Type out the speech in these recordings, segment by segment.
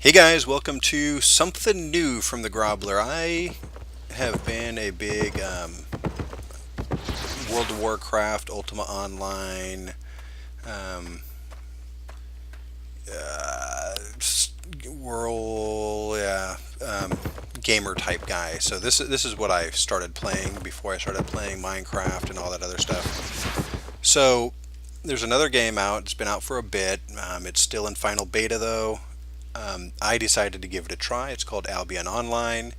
Hey guys, welcome to something new from the Grobbler. I have been a big World of Warcraft, Ultima Online, um, uh, world, yeah, gamer type guy. So this is what I started playing before I started playing Minecraft and all that other stuff. So there's another game out. It's been out for a bit. It's still in final beta though. I decided to give it a try. It's called Albion Online.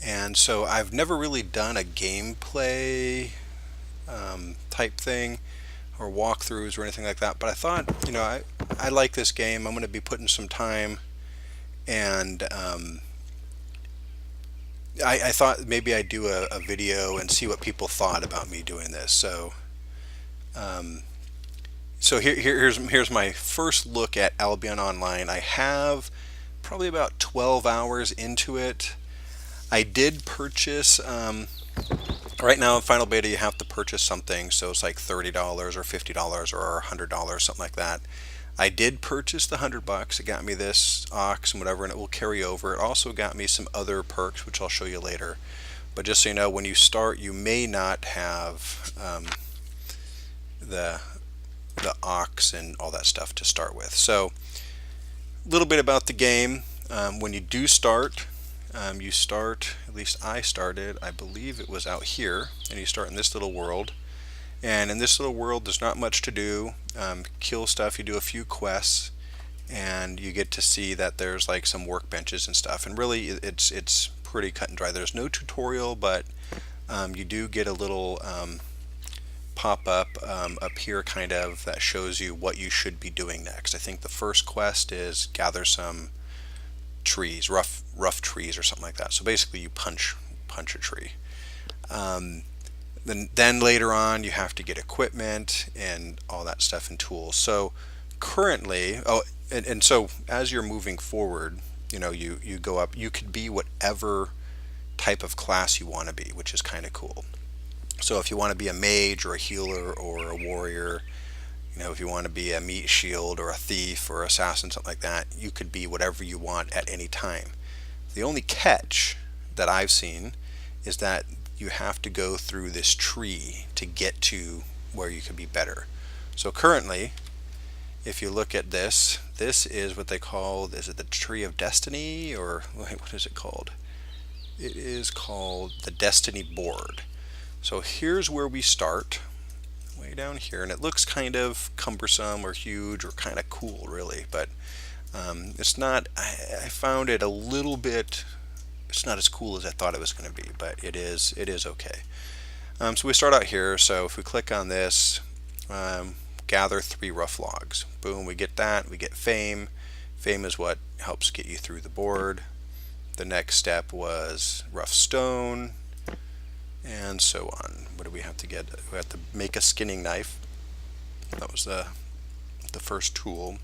And so I've never really done a gameplay type thing or walkthroughs or anything like that. But I thought, I like this game. I'm going to be putting some time, and I thought maybe I'd do a video and see what people thought about me doing this. Um, here's my first look at Albion Online. I have probably about 12 hours into it. I did purchase. Right now in Final Beta, you have to purchase something, so it's like $30 or $50 or $100, something like that. I did purchase the $100. It got me this ox and whatever, and it will carry over. It also got me some other perks, which I'll show you later. But just so you know, when you start, you may not have the ox and all that stuff to start with. So a little bit about the game. When you do start, you start, at least I started, I believe it was out here, and you start in this little world. And in this little world, there's not much to do. Kill stuff, you do a few quests, and you get to see that there's like some workbenches and stuff. And really, it's pretty cut and dry. There's no tutorial, but you do get a little pop up up here kind of that shows you what you should be doing next. I think the first quest is gather some trees, rough trees or something like that. So basically, you punch a tree. Um, then later on, you have to get equipment and all that stuff and tools. So currently, and so as you're moving forward, you go up. You could be whatever type of class you want to be, which is kind of cool. So if you want to be a mage or a healer or a warrior, if you want to be a meat shield or a thief or assassin, something like that, you could be whatever you want at any time. The only catch that I've seen is that you have to go through this tree to get to where you could be better. So currently, if you look at this is what they call, is it the Tree of Destiny, or what is it called? It is called the Destiny Board. So here's where we start, way down here, and it looks kind of cumbersome or huge or kind of cool really, but it's not. I found it a little bit, it's not as cool as I thought it was going to be, but it is okay. So we start out here. So if we click on this, gather 3 rough logs, boom, we get that. We get fame. Fame is what helps get you through the board. The next step was rough stone, and so on. What do we have to get? We have to make a skinning knife. That was the first tool.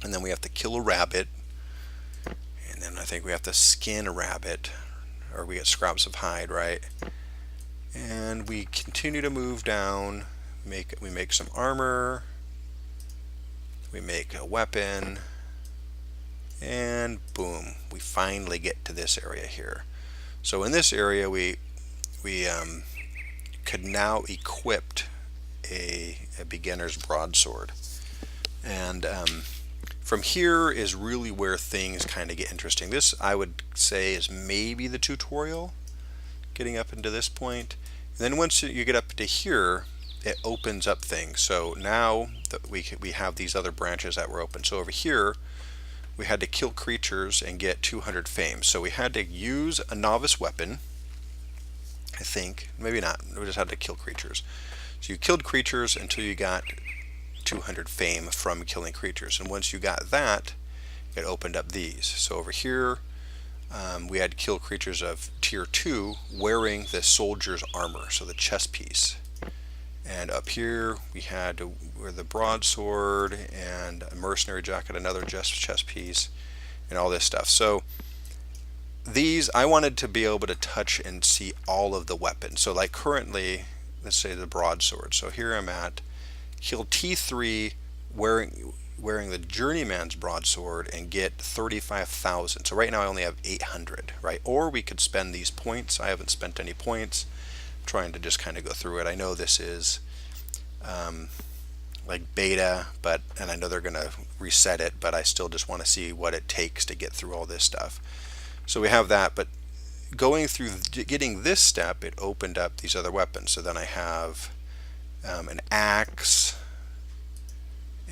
And then we have to kill a rabbit. And then I think we have to skin a rabbit, or we get scraps of hide, right? And we continue to move down. We make some armor. We make a weapon. And boom, we finally get to this area here. So in this area, we could now equip a beginner's broadsword, and from here is really where things kind of get interesting. This, I would say, is maybe the tutorial, getting up into this point. And then once you get up to here, it opens up things. So now that we have these other branches that were open. So over here, we had to kill creatures and get 200 fame. So we had to use a novice weapon, I think. Maybe not. We just had to kill creatures. So you killed creatures until you got 200 fame from killing creatures. And once you got that, it opened up these. So over here, we had to kill creatures of tier 2 wearing the soldier's armor, so the chest piece. And up here, we had to wear the broadsword and a mercenary jacket, another chest piece, and all this stuff. So these, I wanted to be able to touch and see all of the weapons. So like currently, let's say the broadsword. So here I'm at, kill T3 wearing the Journeyman's broadsword and get 35,000. So right now I only have 800, right? Or we could spend these points. I haven't spent any points. I'm trying to just kind of go through it. I know this is like beta, and I know they're going to reset it, but I still just want to see what it takes to get through all this stuff. So we have that, but going through getting this step, it opened up these other weapons. So then I have an axe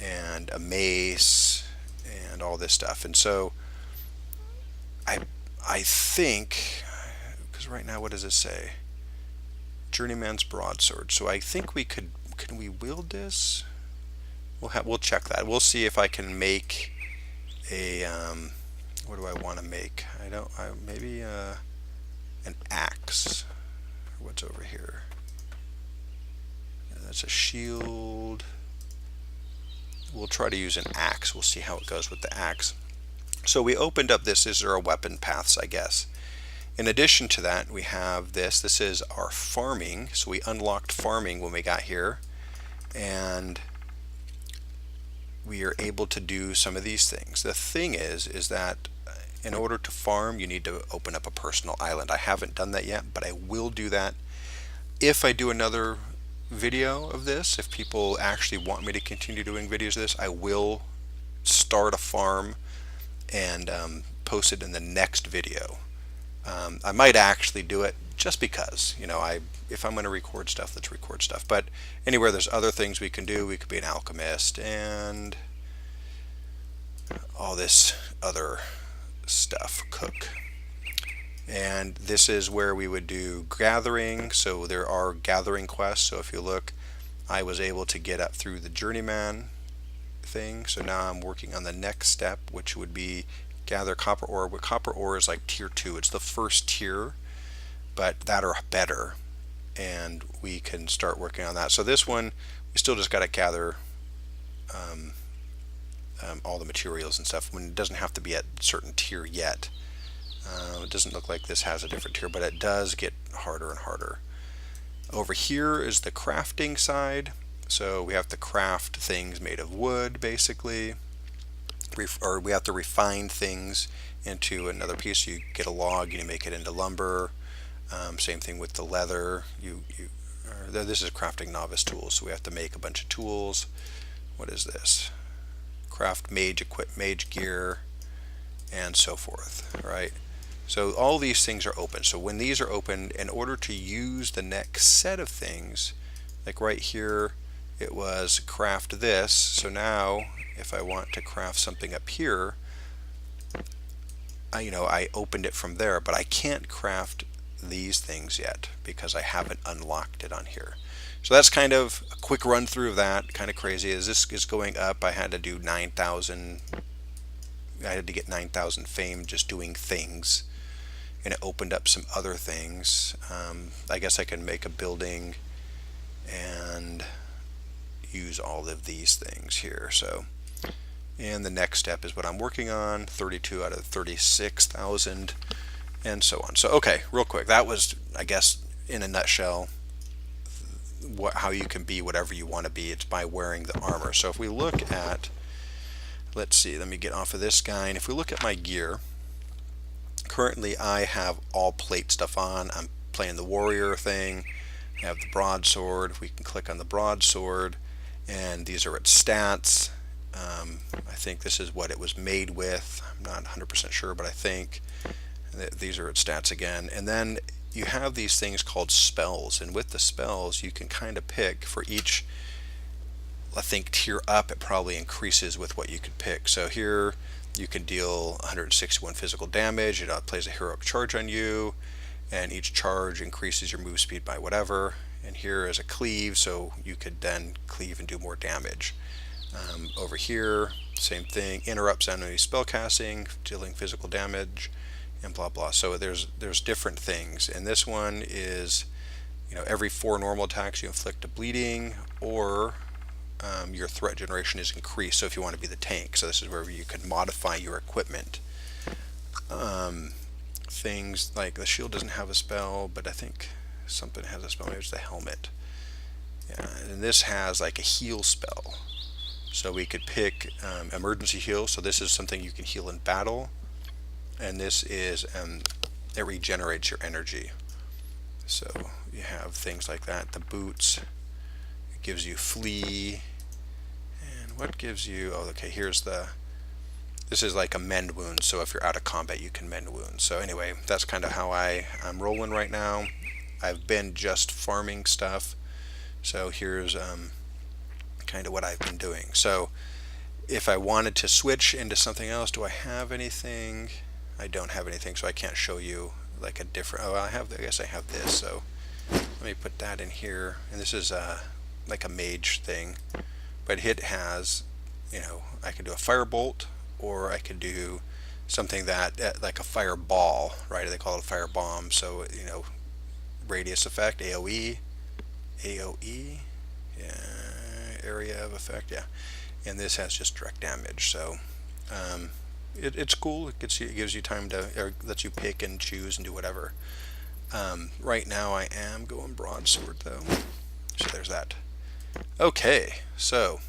and a mace and all this stuff. And so I think, because right now what does it say? Journeyman's broadsword. So I think we can we wield this? We'll check that. We'll see if I can make a what do I want to make? Maybe an axe. What's over here? That's a shield. We'll try to use an axe. We'll see how it goes with the axe. So we opened up this. These are our weapon paths, I guess. In addition to that, we have this. This is our farming. So we unlocked farming when we got here, and we are able to do some of these things. The thing is that in order to farm, you need to open up a personal island. I haven't done that yet, but I will do that if I do another video of this. If people actually want me to continue doing videos of this, I will start a farm and post it in the next video. I might actually do it just because, if I'm going to record stuff, let's record stuff. But anyway, there's other things we can do. We could be an alchemist and all this other stuff, cook. And this is where we would do gathering. So there are gathering quests. So if you look, I was able to get up through the journeyman thing. So now I'm working on the next step, which would be gather copper ore. But copper ore is like tier 2. It's the first tier, but that are better. And we can start working on that. So this one, we still just got to gather all the materials and stuff. When it doesn't have to be at a certain tier yet. It doesn't look like this has a different tier, but it does get harder and harder. Over here is the crafting side. So we have to craft things made of wood, basically. Or we have to refine things into another piece. You get a log, you make it into lumber. Same thing with the leather. This is crafting novice tools, so we have to make a bunch of tools. What is this? Craft mage gear, and so forth, right? So all these things are open. So when these are open, in order to use the next set of things, like right here, it was craft this. So now, if I want to craft something up here, I opened it from there, but I can't craft these things yet because I haven't unlocked it on here. So that's kind of a quick run through of that. Kind of crazy. As this is going up, I had to do 9,000. I had to get 9,000 fame just doing things, and it opened up some other things. I guess I can make a building and use all of these things here. So, and the next step is what I'm working on, 32 out of 36,000, and so on. So okay, real quick, that was, I guess, in a nutshell, how you can be whatever you want to be. It's by wearing the armor. So if we look at, let's see, let me get off of this guy, and if we look at my gear, currently I have all plate stuff on. I'm playing the warrior thing. I have the broadsword. We can click on the broadsword, and these are its stats. I think this is what it was made with. I'm not 100% sure, but I think these are its stats again. And then you have these things called spells, and with the spells you can kind of pick for each, I think, tier up. It probably increases with what you could pick. So here you can deal 161 physical damage. It plays a heroic charge on you, and each charge increases your move speed by whatever. And here is a cleave, so you could then cleave and do more damage. Over here, same thing, interrupts enemy spellcasting, dealing physical damage, and blah blah. So there's different things, and this one is, every 4 normal attacks you inflict a bleeding, or your threat generation is increased. So if you want to be the tank, so this is where you can modify your equipment. Things like the shield doesn't have a spell, but I think something has a spell. Maybe it's the helmet. Yeah, and this has like a heal spell. So we could pick emergency heal. So this is something you can heal in battle, and this is it regenerates your energy. So you have things like that. The boots, it gives you flee, and what gives you? Oh, okay. Here's the. This is like a mend wounds. So if you're out of combat, you can mend wounds. So anyway, that's kind of how I'm rolling right now. I've been just farming stuff. So here's kind of what I've been doing. So if I wanted to switch into something else, do I have anything? I don't have anything, so I can't show you like a different. Oh, I guess I have this. So let me put that in here. And this is like a mage thing, but it has, I could do a firebolt, or I could do something that like a fireball, right? They call it a firebomb. So radius effect, AOE, yeah, area of effect, yeah. And this has just direct damage. So it's cool. It gives you time to, or lets you pick and choose and do whatever. Right now I am going broadsword though. So there's that. Okay, so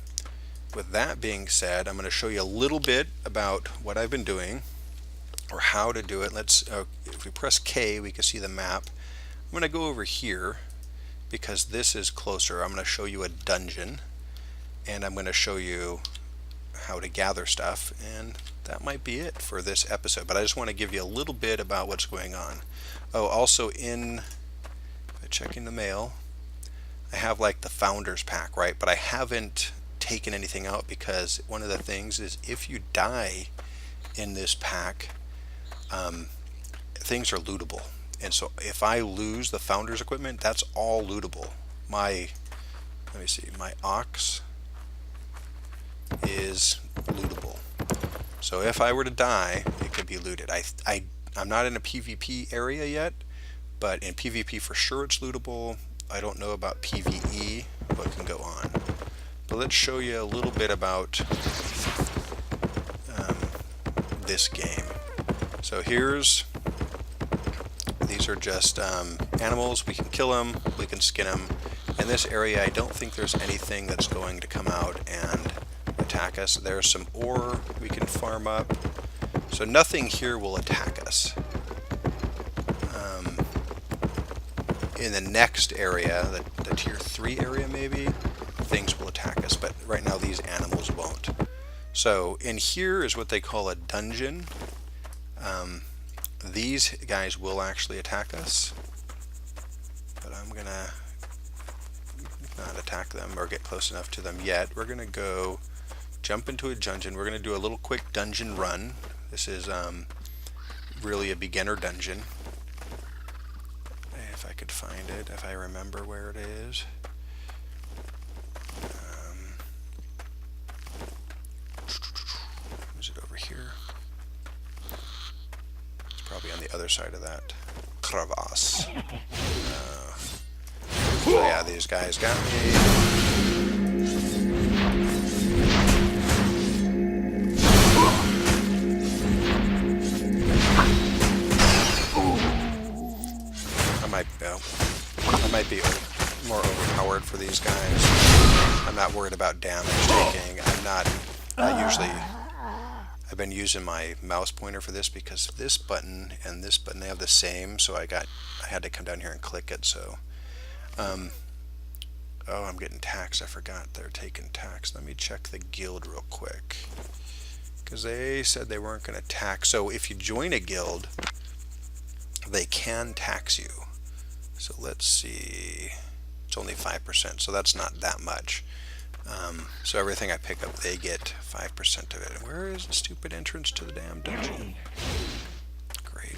with that being said, I'm going to show you a little bit about what I've been doing, or how to do it. If we press K, we can see the map. I'm going to go over here because this is closer. I'm going to show you a dungeon, and I'm going to show you how to gather stuff, and that might be it for this episode. But I just want to give you a little bit about what's going on. Oh, also checking the mail, I have like the Founders Pack, right? But I haven't taken anything out because one of the things is if you die in this pack, things are lootable. And so if I lose the Founders equipment, that's all lootable. Let me see, my ox is lootable. So if I were to die, it could be looted. I'm not in a PvP area yet, but in PvP for sure it's lootable. I don't know about PvE, what can go on. But let's show you a little bit about this game. So these are just animals. We can kill them, we can skin them. In this area, I don't think there's anything that's going to come out and attack us. There's some ore we can farm up. So nothing here will attack us. In the next area, the tier 3 area maybe, things will attack us, but right now these animals won't. So in here is what they call a dungeon. These guys will actually attack us, but I'm gonna not attack them or get close enough to them yet. We're gonna go jump into a dungeon. We're gonna do a little quick dungeon run. This is really a beginner dungeon. If I could find it, if I remember where it is. Is it over here? It's probably on the other side of that crevasse. So yeah, these guys got me. I might be more overpowered for these guys. I'm not worried about damage taking. I've been using my mouse pointer for this because this button and this button, they have the same, so I had to come down here and click it. So oh, I'm getting taxed. I forgot they're taking tax. Let me check the guild real quick, because they said they weren't going to tax. So if you join a guild, they can tax you. So let's see, it's only 5%, so that's not that much. So everything I pick up, they get 5% of it. Where is the stupid entrance to the damn dungeon? Great.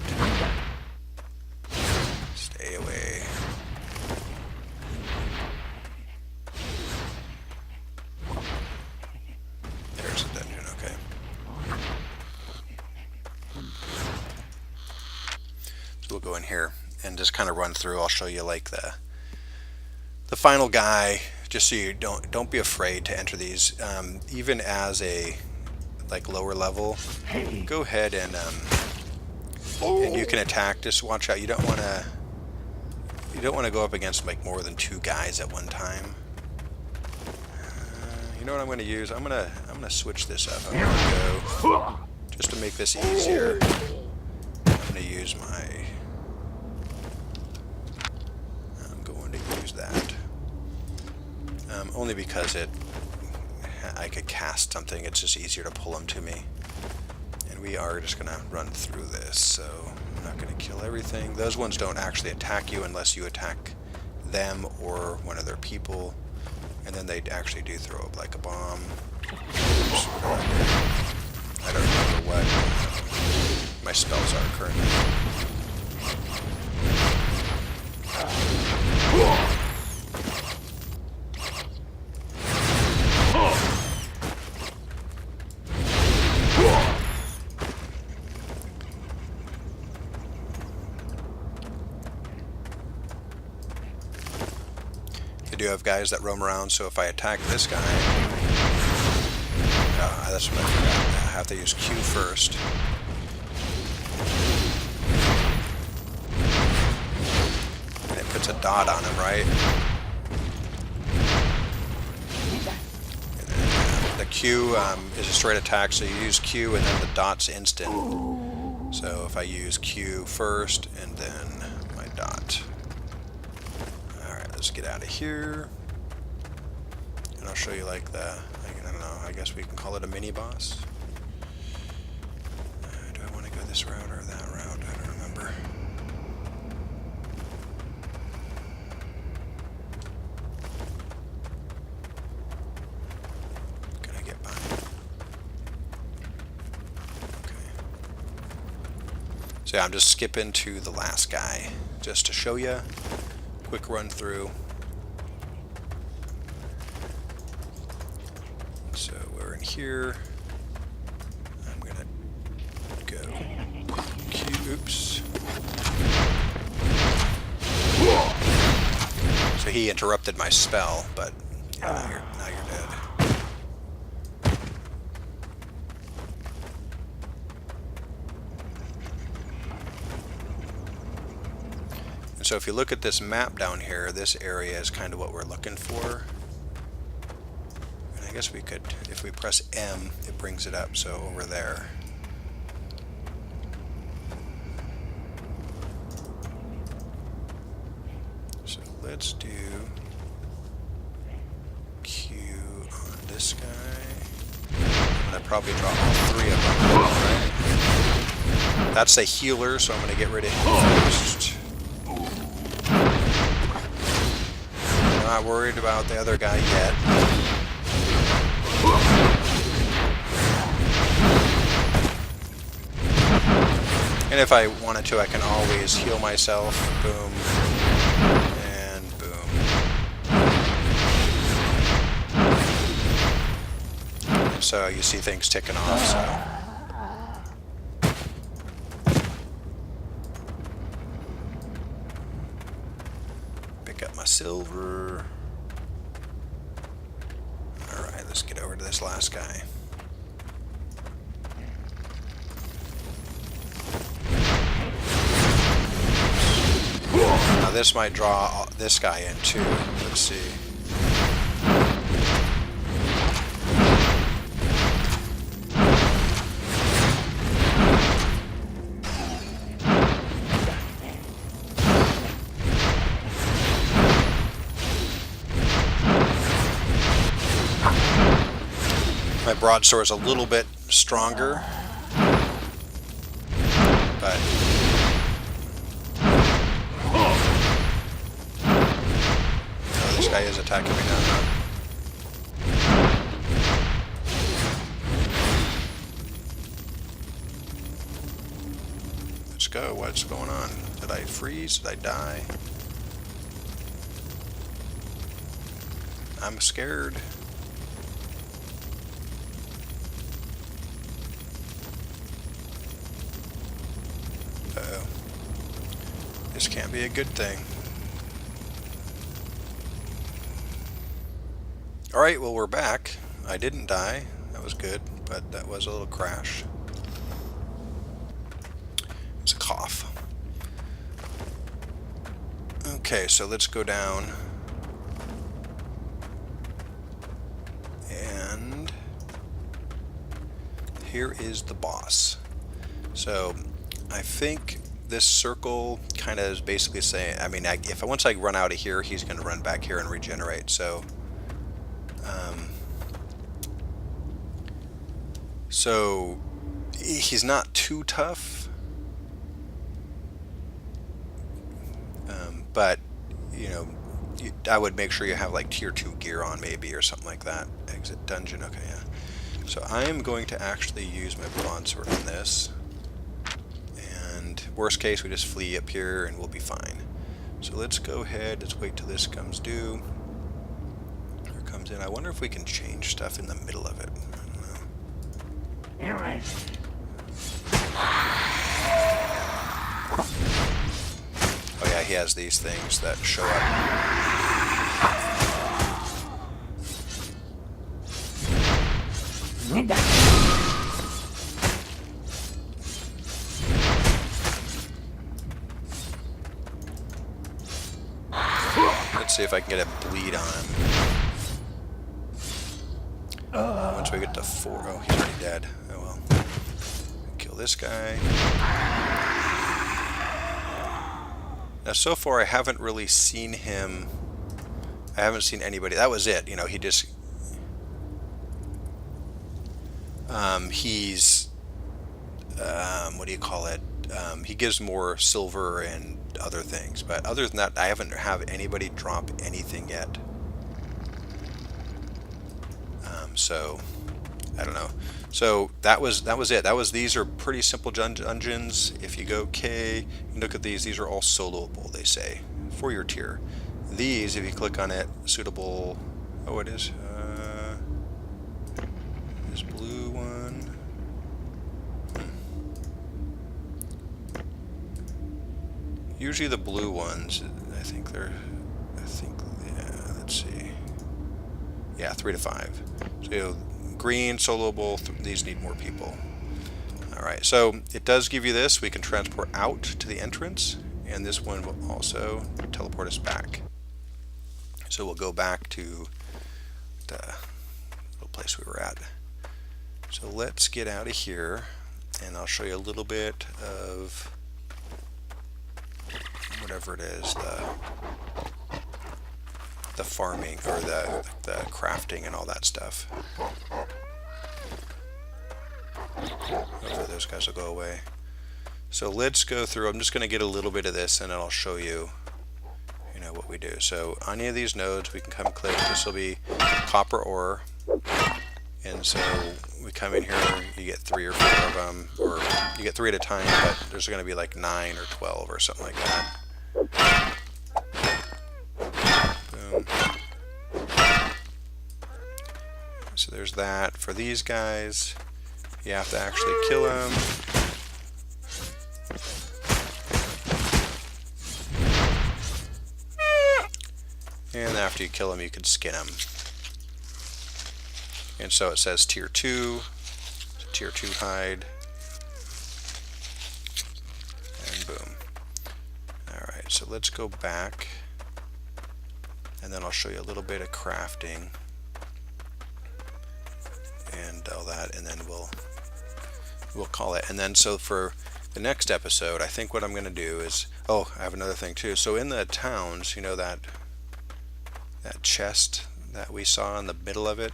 Stay away. There's the dungeon, okay. So we'll go in here and just kind of run through. I'll show you like the final guy, just so you don't be afraid to enter these. Even as a like lower level, go ahead and you can attack. Just watch out. You don't want to go up against like more than 2 guys at one time. You know what I'm going to use? I'm gonna switch this up. I'm gonna go, just to make this easier, I'm going to use that. Only because I could cast something. It's just easier to pull them to me. And we are just going to run through this, so I'm not going to kill everything. Those ones don't actually attack you unless you attack them or one of their people. And then they actually do throw up like a bomb. Oops, I don't remember what my spells are currently. I do have guys that roam around, so if I attack this guy, that's what I forgot. I have to use Q first. And it puts a dot on him, right? And then, the Q is a straight attack, so you use Q and then the dot's instant. So if I use Q first and then my dot. Let's get out of here, and I'll show you like I don't know, I guess we can call it a mini boss. Do I want to go this route or that route? I don't remember. Can I get by? Okay. So yeah, I'm just skipping to the last guy just to show you. Quick run through. So we're in here. I'm gonna go Q. Oops. So he interrupted my spell, but yeah, now you're dead. So if you look at this map down here, this area is kind of what we're looking for. And I guess we could, if we press M, it brings it up, so over there. So let's do Q on this guy. And I probably draw all three of them, right? That's a healer, so I'm going to get rid of him first. Not worried about the other guy yet. And if I wanted to, I can always heal myself. Boom. And boom. And so you see things ticking off, so. Silver. Alright, let's get over to this last guy. Now this might draw this guy in too. Let's see. My broadsword is a little bit stronger, but this guy is attacking me now. Let's go. What's going on? Did I freeze? Did I die? I'm scared. Uh-oh. This can't be a good thing. Alright, well we're back. I didn't die. That was good, but that was a little crash. It's a cough. Okay, so let's go down. And here is the boss. So I think this circle kind of is basically saying, I mean, if once I run out of here, he's going to run back here and regenerate. So he's not too tough, but you know, I would make sure you have like tier 2 gear on maybe or something like that. Exit dungeon. Okay, yeah. So I am going to actually use my broadsword on this. And worst case, we just flee up here and we'll be fine. So let's go ahead. Let's wait till this comes due. Here it comes in. I wonder if we can change stuff in the middle of it. I don't know. All right. Oh yeah, he has these things that show up. Let's see if I can get a bleed on him. Once we get to 4, oh, he's already dead. Oh well. Kill this guy. Now, so far, I haven't really seen him. I haven't seen anybody. That was it. You know, he just. He's. What do you call it? He gives more silver and other things. But other than that, I haven't have anybody drop anything yet. So, I don't know. So that was it. These are pretty simple dungeons. If you go K, you can look at these are all soloable, they say, for your tier. These, if you click on it, suitable. Oh, it is. This blue one. Usually the blue ones, yeah, let's see. Yeah, 3 to 5. So green, soloable, these need more people. Alright, so it does give you this. We can transport out to the entrance, and this one will also teleport us back. So we'll go back to the little place we were at. So let's get out of here, and I'll show you a little bit of whatever it is, the farming or the crafting and all that stuff. Hopefully those guys will go away. So let's go through. I'm just going to get a little bit of this and then I'll show you, what we do. So on any of these nodes we can come click. This will be copper ore. And so we come in here, you get 3 or 4 of them, or you get 3 at a time, but there's going to be like 9 or 12 or something like that. Boom. So there's that. For these guys, you have to actually kill them. And after you kill them, you can skin them. And so it says tier 2, tier 2 hide, and boom. Alright, so let's go back, and then I'll show you a little bit of crafting, and all that, and then we'll call it. And then so for the next episode, I think what I'm going to do is, oh, I have another thing too. So in the towns, that chest that we saw in the middle of it,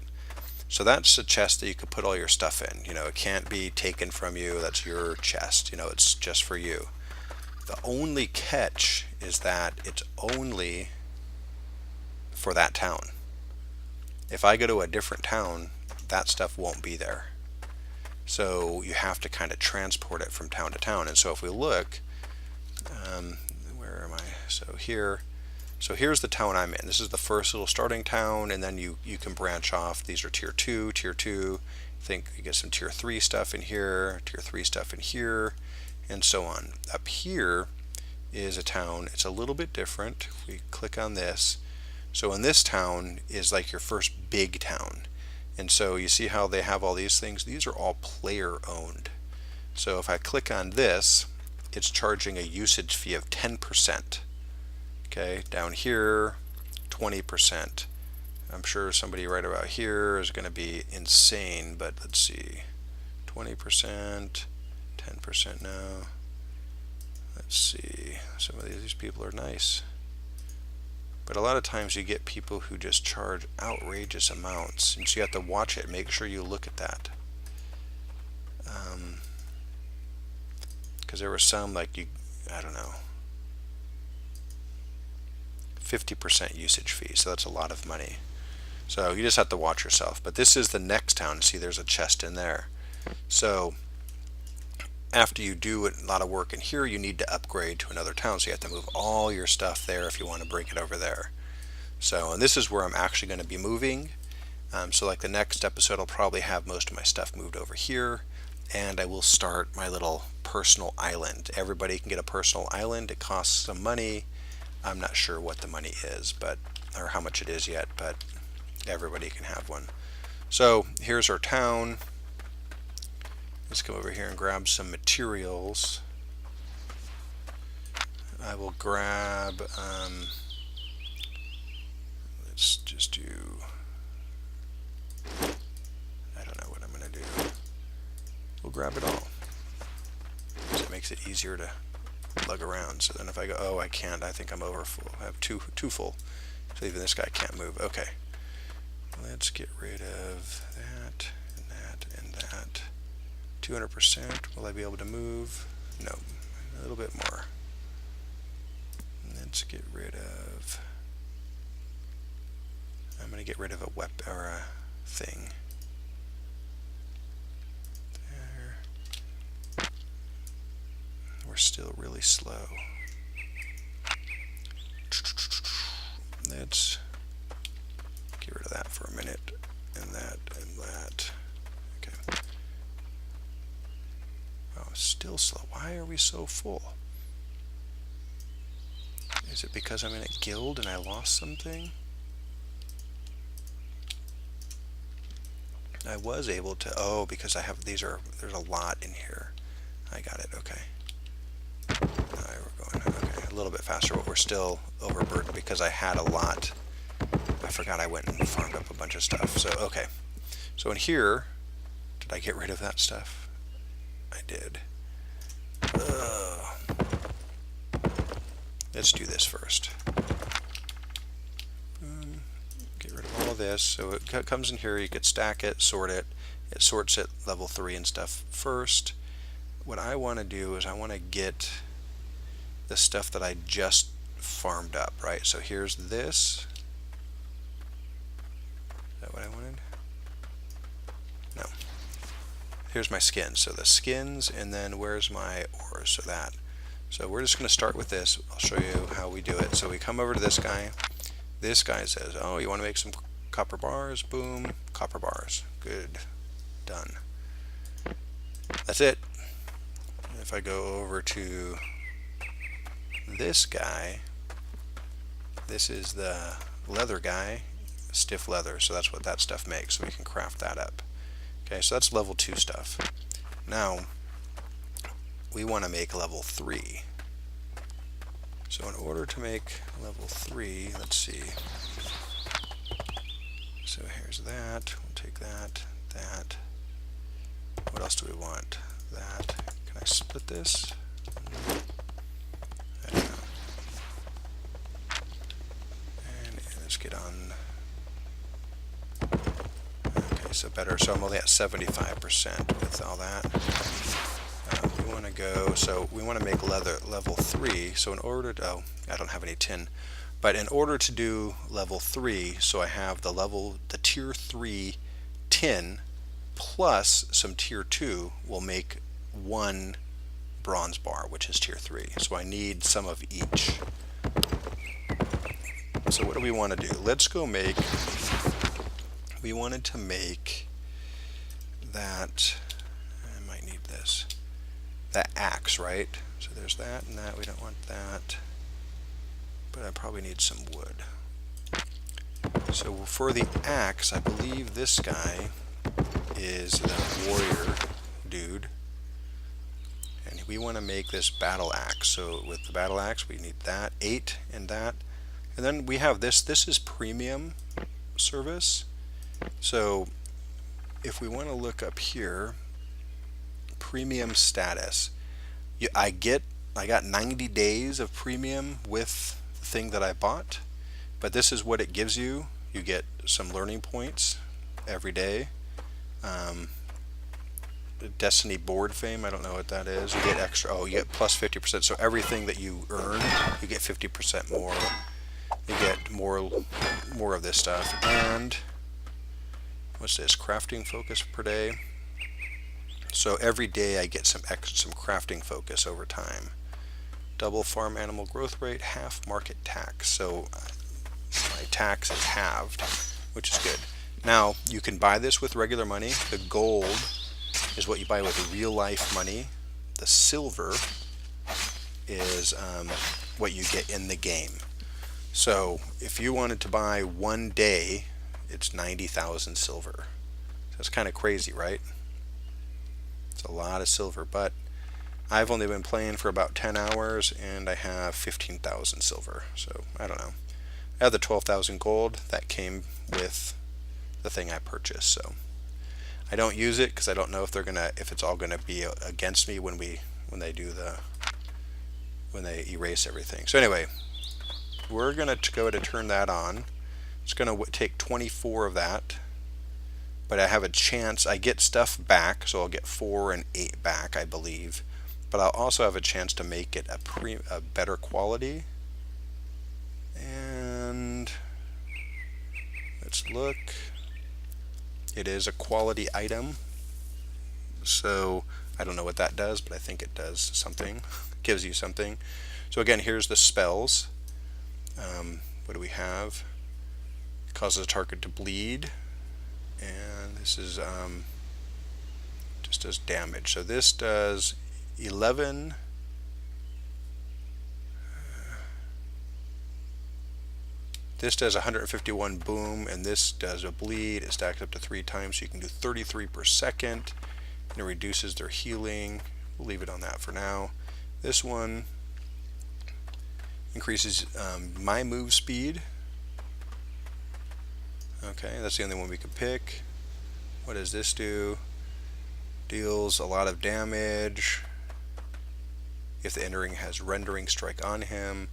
so that's a chest that you could put all your stuff in. It can't be taken from you. That's your chest. It's just for you. The only catch is that it's only for that town. If I go to a different town, that stuff won't be there. So you have to kind of transport it from town to town. And so if we look, where am I? So here's the town I'm in. This is the first little starting town, and then you can branch off. These are tier 2, tier 2. I think you get some tier 3 stuff in here, tier 3 stuff in here, and so on. Up here is a town. It's a little bit different. If we click on this, so in this town is like your first big town. And so you see how they have all these things? These are all player owned. So if I click on this, it's charging a usage fee of 10%. Okay, down here, 20%. I'm sure somebody right about here is going to be insane, but let's see, 20%, 10% now. Let's see, some of these people are nice. But a lot of times you get people who just charge outrageous amounts, and so you have to watch it, make sure you look at that. Because there were some, like, I don't know, 50% usage fee, so that's a lot of money. So you just have to watch yourself. But this is the next town. See, there's a chest in there. So after you do a lot of work in here, you need to upgrade to another town. So you have to move all your stuff there if you want to bring it over there. So, and this is where I'm actually going to be moving. So like the next episode, I'll probably have most of my stuff moved over here. And I will start my little personal island. Everybody can get a personal island. It costs some money. I'm not sure what the money is, or how much it is yet, but everybody can have one. So here's our town. Let's come over here and grab some materials. I will grab, let's just do, I don't know what I'm going to do. We'll grab it all. So it makes it easier to lug around. So then if I go, oh, I can't, I think I'm over full. I have too full. So even this guy can't move. Okay. Let's get rid of that and that and that. 200%. Will I be able to move? No. A little bit more. Let's get rid of, I'm going to get rid of a weapon or a thing. We're still really slow. Let's get rid of that for a minute, and that, and that. Okay. Oh, still slow. Why are we so full? Is it because I'm in a guild and I lost something? I was able to, oh, because I have, there's a lot in here. I got it, okay. Alright, we're going, okay, a little bit faster, but we're still overburdened because I had a lot. I forgot I went and farmed up a bunch of stuff. So, okay. So in here, did I get rid of that stuff? I did. Let's do this first. Get rid of all this. So it comes in here, you could stack it, sort it. It sorts it level 3 and stuff first. What I want to do is I want to get the stuff that I just farmed up, right? So here's this. Is that what I wanted? No. Here's my skins. So the skins, and then where's my ores? So that. So we're just going to start with this. I'll show you how we do it. So we come over to this guy. This guy says, oh, you want to make some copper bars? Boom. Copper bars. Good. Done. That's it. If I go over to this guy, this is the leather guy, stiff leather, so that's what that stuff makes, so we can craft that up. Okay, so that's level 2 stuff. Now, we want to make level 3. So in order to make level 3, let's see. So here's that, we'll take that, that. What else do we want? That. Can I split this? I don't know. And let's get on. Okay, so better. So I'm only at 75% with all that. We want to go, so we want to make leather level 3. So in order to, oh, I don't have any tin. But in order to do level 3, so I have the tier 3 tin plus some tier 2 will make 1 bronze bar, which is tier 3. So I need some of each. So what do we want to do? Let's go make, we wanted to make that, I might need this, that axe, right? So there's that and that, we don't want that, but I probably need some wood. So for the axe, I believe this guy is the warrior dude, and we want to make this battle axe. So with the battle axe we need that, 8 and that, and then we have this is premium service. So if we want to look up here, premium status. I got 90 days of premium with the thing that I bought, but this is what it gives you. You get some learning points every day. Destiny board fame, I don't know what that is. You get extra, you get plus 50%. So everything that you earn, you get 50% more. You get more of this stuff. And what's this? Crafting focus per day. So every day I get some crafting focus over time. Double farm animal growth rate, half market tax. So my tax is halved, which is good. Now you can buy this with regular money. The gold is what you buy with real life money. The silver is what you get in the game. So if you wanted to buy one day, it's 90,000 silver. That's kind of crazy, right? It's a lot of silver, but I've only been playing for about 10 hours and I have 15,000 silver. So I don't know. I have the 12,000 gold that came with the thing I purchased. So I don't use it because I don't know if it's all gonna be against me when they erase everything. So anyway, we're gonna go to turn that on. It's gonna take 24 of that, but I have a chance. I get stuff back, so I'll get 4 and 8 back, I believe. But I'll also have a chance to make it a better quality. And let's look. It is a quality item, so I don't know what that does, but I think it does something. Gives you something. So again, here's the spells. What do we have? It causes a target to bleed, and this is just does damage. So this does 11. This does 151 boom, and this does a bleed. It stacks up to 3 times, so you can do 33 per second, and it reduces their healing. We'll leave it on that for now. This one increases my move speed. Okay, that's the only one we could pick. What does this do? Deals a lot of damage. If the entering has rendering strike on him,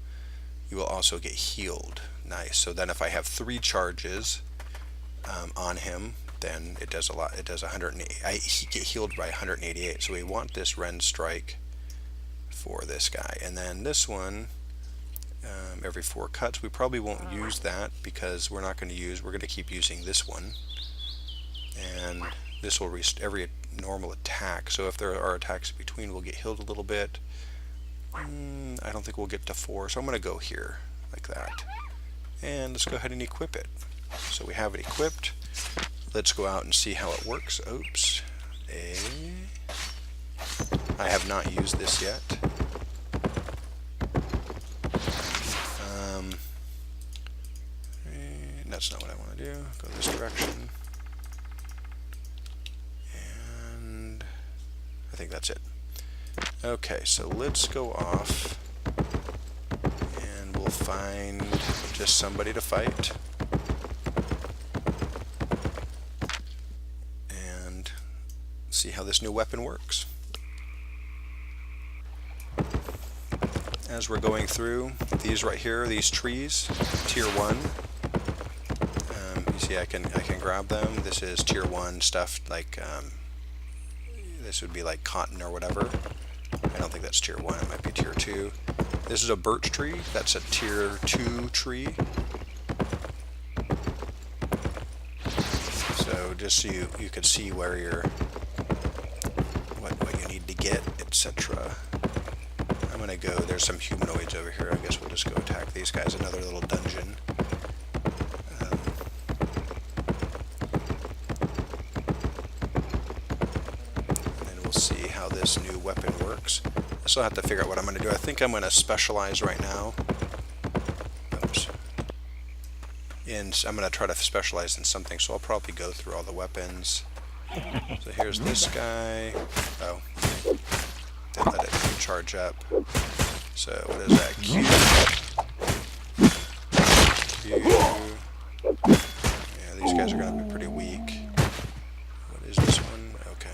you will also get healed. Nice. So then if I have 3 charges on him, then it does a lot. It does 108. I get healed by 188. So we want this rend strike for this guy. And then this one, every 4 cuts. We probably won't use that because we're going to keep using this one. And this will every normal attack. So if there are attacks in between, we'll get healed a little bit. I don't think we'll get to 4, so I'm going to go here like that. And let's go ahead and equip it. So we have it equipped. Let's go out and see how it works. Oops. I have not used this yet. That's not what I want to do. Go this direction. And I think that's it. Okay, so let's go off and we'll find just somebody to fight and see how this new weapon works. As we're going through these right here, these trees, tier 1. You see I can grab them. This is tier 1 stuff, like this would be like cotton or whatever. I don't think that's tier 1, it might be tier 2. This is a birch tree, that's a tier 2 tree. So just so you can see where what you need to get, etc. I'm gonna go, there's some humanoids over here, I guess we'll just go attack these guys, another little dungeon. See how this new weapon works. I still have to figure out what I'm going to do. I think I'm going to specialize right now. Oops. I'm going to try to specialize in something, so I'll probably go through all the weapons. So here's this guy. Oh, didn't let it charge up. So what is that? Q. Yeah, these guys are going to be pretty weak. What is this one? Okay.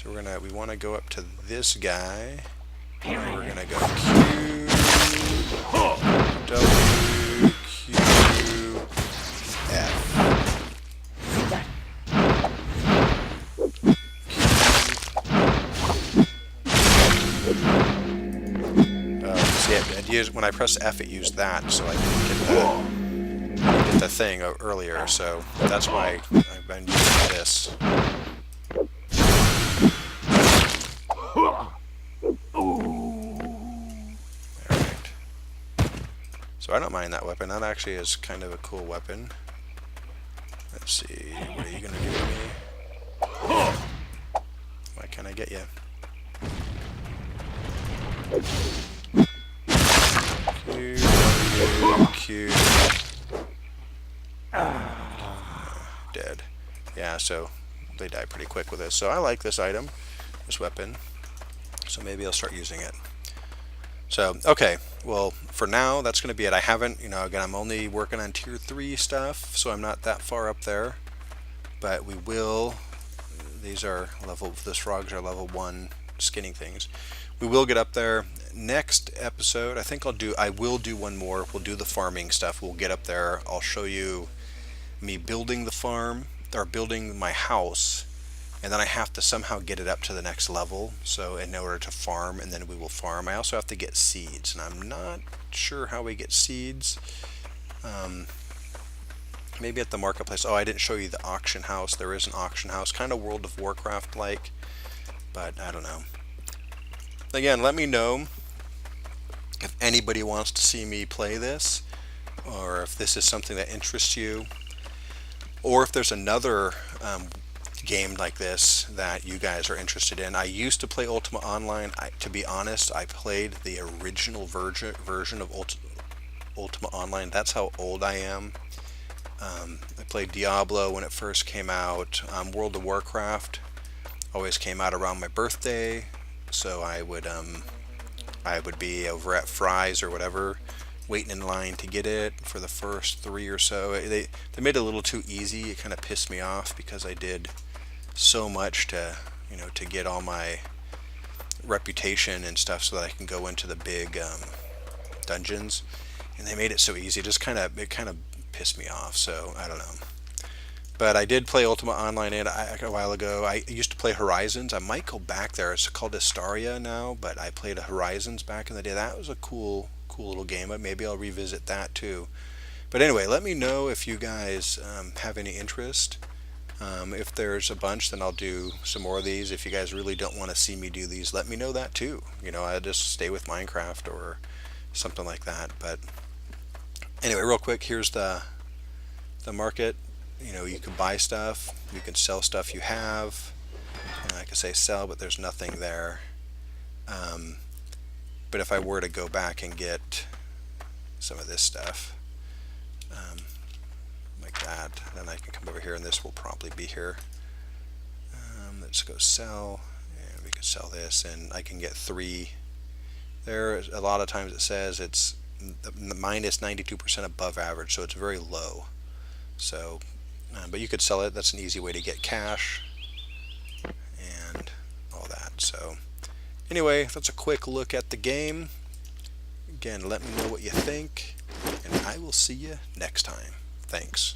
So we want to go up to this guy. And we're gonna go Q, W, Q, F. See, when I press F, it used that, so I didn't get the thing earlier. So that's why I've been using this. So I don't mind that weapon. That actually is kind of a cool weapon. Let's see. What are you going to do to me? Why can't I get you? Q, W, Q. Dead. Yeah, so they die pretty quick with this. So I like this item, this weapon. So maybe I'll start using it. So, okay, well, for now, that's going to be it. I haven't, again, I'm only working on tier 3 stuff, so I'm not that far up there. But we will, these are this frogs are level 1 skinning things. We will get up there. Next episode, I think I will do one more. We'll do the farming stuff. We'll get up there. I'll show you me building the farm, or building my house. And then I have to somehow get it up to the next level, so in order to farm, and then we will farm. I also have to get seeds, and I'm not sure how we get seeds. Maybe at the marketplace. Oh, I didn't show you the auction house. There is an auction house, kind of World of Warcraft like, but I don't know. Again, let me know if anybody wants to see me play this, or if this is something that interests you, or if there's another game like this that you guys are interested in. I used to play Ultima Online. To be honest, I played the original version of Ultima Online. That's how old I am. I played Diablo when it first came out. World of Warcraft always came out around my birthday, so I would be over at Fry's or whatever, waiting in line to get it for the first 3 or so. They made it a little too easy. It kind of pissed me off because I did so much to get all my reputation and stuff so that I can go into the big dungeons, and they made it so easy. It kind of pissed me off. So I don't know. But I did play Ultima Online a while ago. I used to play Horizons. I might go back there. It's called Astaria now, but I played Horizons back in the day. That was a cool little game. Maybe I'll revisit that too. But anyway, let me know if you guys have any interest. If there's a bunch, then I'll do some more of these. If you guys really don't want to see me do these, let me know that too. I just stay with Minecraft or something like that. But anyway, real quick, here's the market. You can buy stuff, you can sell stuff you have. I could say sell, but there's nothing there. But if I were to go back and get some of this stuff, like that, then I can come over here, and this will probably be here. Let's go sell, and we can sell this, and I can get 3 there. A lot of times it says it's minus 92% above average, so it's very low. So but you could sell it. That's an easy way to get cash and all that. So anyway, that's a quick look at the game. Again, let me know what you think, and I will see you next time. Thanks.